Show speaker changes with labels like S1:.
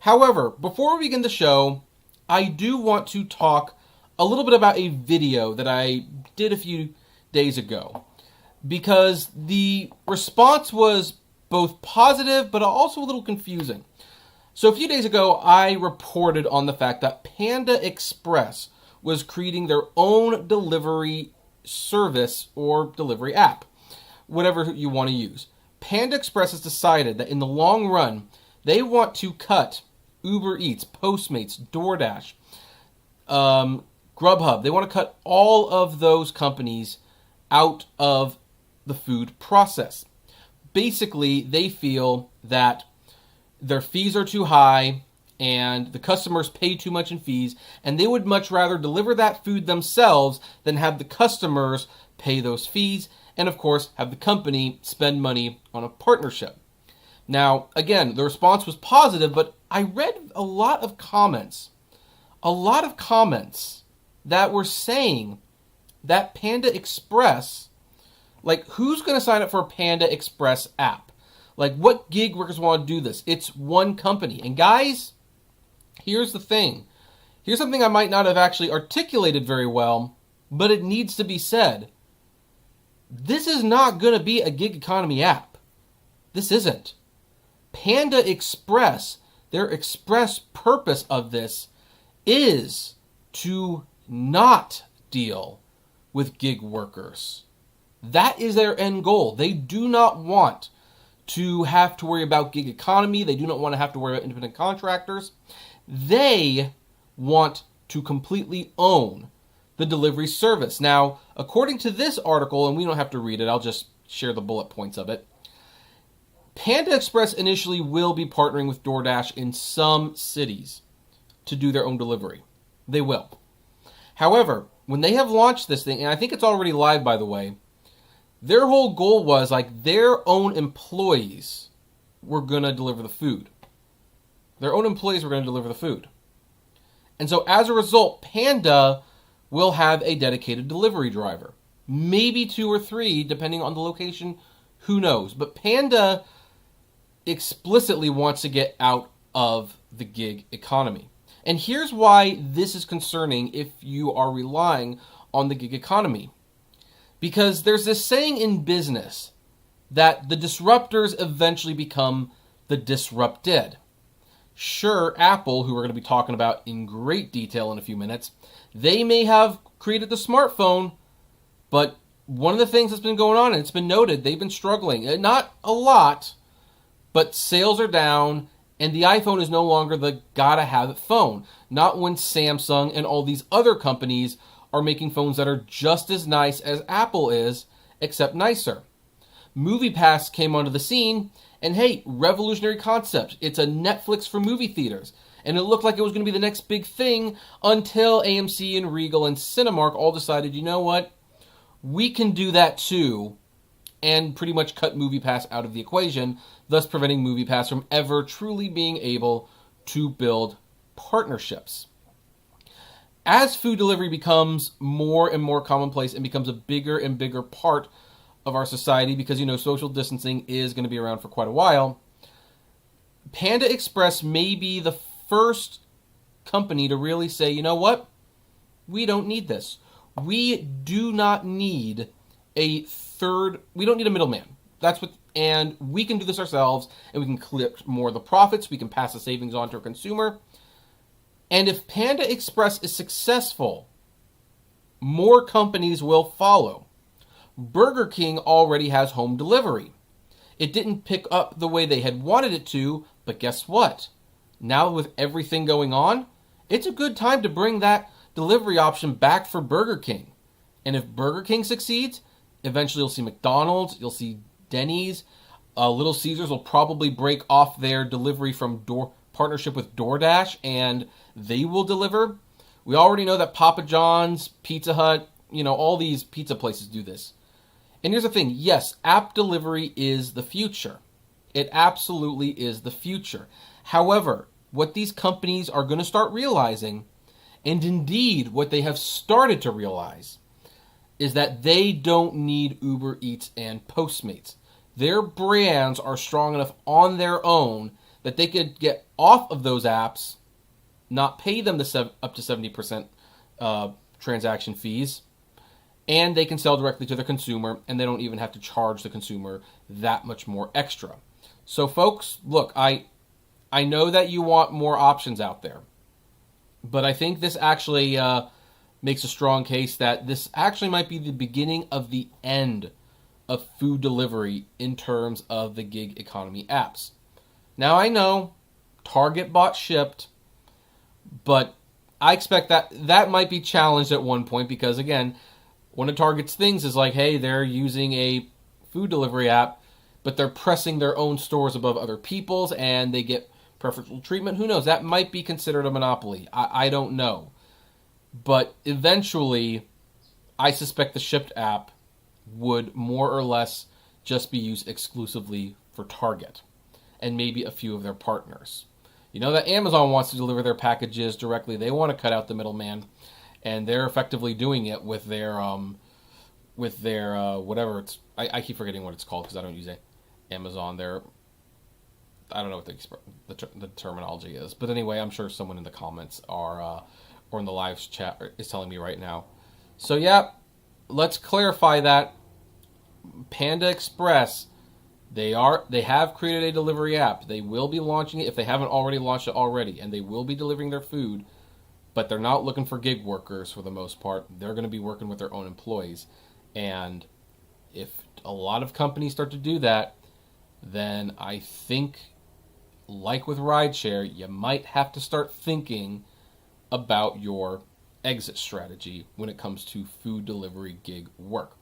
S1: However, before we begin the show, I do want to talk a little bit about a video that I did a few days ago, because the response was both positive but also a little confusing. So a few days ago, I reported on the fact that Panda Express was creating their own delivery service or delivery app, whatever you want to use. Panda Express has decided that in the long run, they want to cut Uber Eats, Postmates, DoorDash, Grubhub. They want to cut all of those companies out of the food process. Basically, they feel that their fees are too high and the customers pay too much in fees, and they would much rather deliver that food themselves than have the customers pay those fees, and of course have the company spend money on a partnership. Now, again, the response was positive, but I read a lot of comments that were saying that Panda Express, like, who's going to sign up for a Panda Express app? Like, what gig workers want to do this? It's one company. And guys, here's the thing. Here's something I might not have actually articulated very well, but it needs to be said. This is not going to be a gig economy app. This isn't. Panda Express, their express purpose of this is to not deal with gig workers. That is their end goal. They do not want to have to worry about gig economy. They do not want to have to worry about independent contractors. They want to completely own the delivery service. Now, according to this article, and we don't have to read it, I'll just share the bullet points of it. Panda Express initially will be partnering with DoorDash in some cities to do their own delivery. They will. However, when they have launched this thing, and I think it's already live, by the way, their whole goal was, like, their own employees were going to deliver the food. Their own employees were going to deliver the food. And so as a result, Panda will have a dedicated delivery driver. Maybe 2 or 3, depending on the location. Who knows? But Panda explicitly wants to get out of the gig economy. And here's why this is concerning if you are relying on the gig economy. Because there's this saying in business that the disruptors eventually become the disrupted. Sure, Apple, who we're going to be talking about in great detail in a few minutes, they may have created the smartphone, but one of the things that's been going on, and it's been noted, they've been struggling. Not a lot, but sales are down, and the iPhone is no longer the gotta-have-it phone. Not when Samsung and all these other companies are making phones that are just as nice as Apple is, except nicer. MoviePass came onto the scene, and hey, revolutionary concept. It's a Netflix for movie theaters. And it looked like it was going to be the next big thing until AMC and Regal and Cinemark all decided, you know what? We can do that too, and pretty much cut MoviePass out of the equation, thus preventing MoviePass from ever truly being able to build partnerships. As food delivery becomes more and more commonplace and becomes a bigger and bigger part of our society, because, you know, social distancing is going to be around for quite a while, Panda Express may be the first company to really say, you know what? We don't need this. We do not need we don't need a middleman. And we can do this ourselves, and we can collect more of the profits. We can pass the savings on to a consumer. And if Panda Express is successful, more companies will follow. Burger King already has home delivery. It didn't pick up the way they had wanted it to, but guess what? Now with everything going on, it's a good time to bring that delivery option back for Burger King. And if Burger King succeeds, eventually you'll see McDonald's, you'll see Denny's, Little Caesars will probably break off their delivery from partnership with DoorDash, and they will deliver. We already know that Papa John's, Pizza Hut, you know, all these pizza places do this. And here's the thing. Yes, app delivery is the future. It absolutely is the future. However, what these companies are going to start realizing, and indeed what they have started to realize, is that they don't need Uber Eats and Postmates. Their brands are strong enough on their own that they could get off of those apps, not pay them up to 70% transaction fees, and they can sell directly to the consumer, and they don't even have to charge the consumer that much more extra. So folks, look, I know that you want more options out there, but I think this actually makes a strong case that this actually might be the beginning of the end of food delivery in terms of the gig economy apps. Now I know Target bought Shipt, but I expect that might be challenged at one point because, again, one of Target's things is like, hey, they're using a food delivery app, but they're pressing their own stores above other people's and they get preferential treatment. Who knows? That might be considered a monopoly. I don't know. But eventually, I suspect the Shipt app would more or less just be used exclusively for Target and maybe a few of their partners. You know that Amazon wants to deliver their packages directly. They want to cut out the middleman, and they're effectively doing it with their whatever it's. I keep forgetting what it's called because I don't use it. Amazon. I don't know what the terminology is, but anyway, I'm sure someone in the comments or in the live chat is telling me right now. So yeah, let's clarify that. Panda Express, they have created a delivery app. They will be launching it if they haven't already launched it already, and they will be delivering their food, but they're not looking for gig workers for the most part. They're going to be working with their own employees, and if a lot of companies start to do that, then I think, like with rideshare, you might have to start thinking about your exit strategy when it comes to food delivery gig work.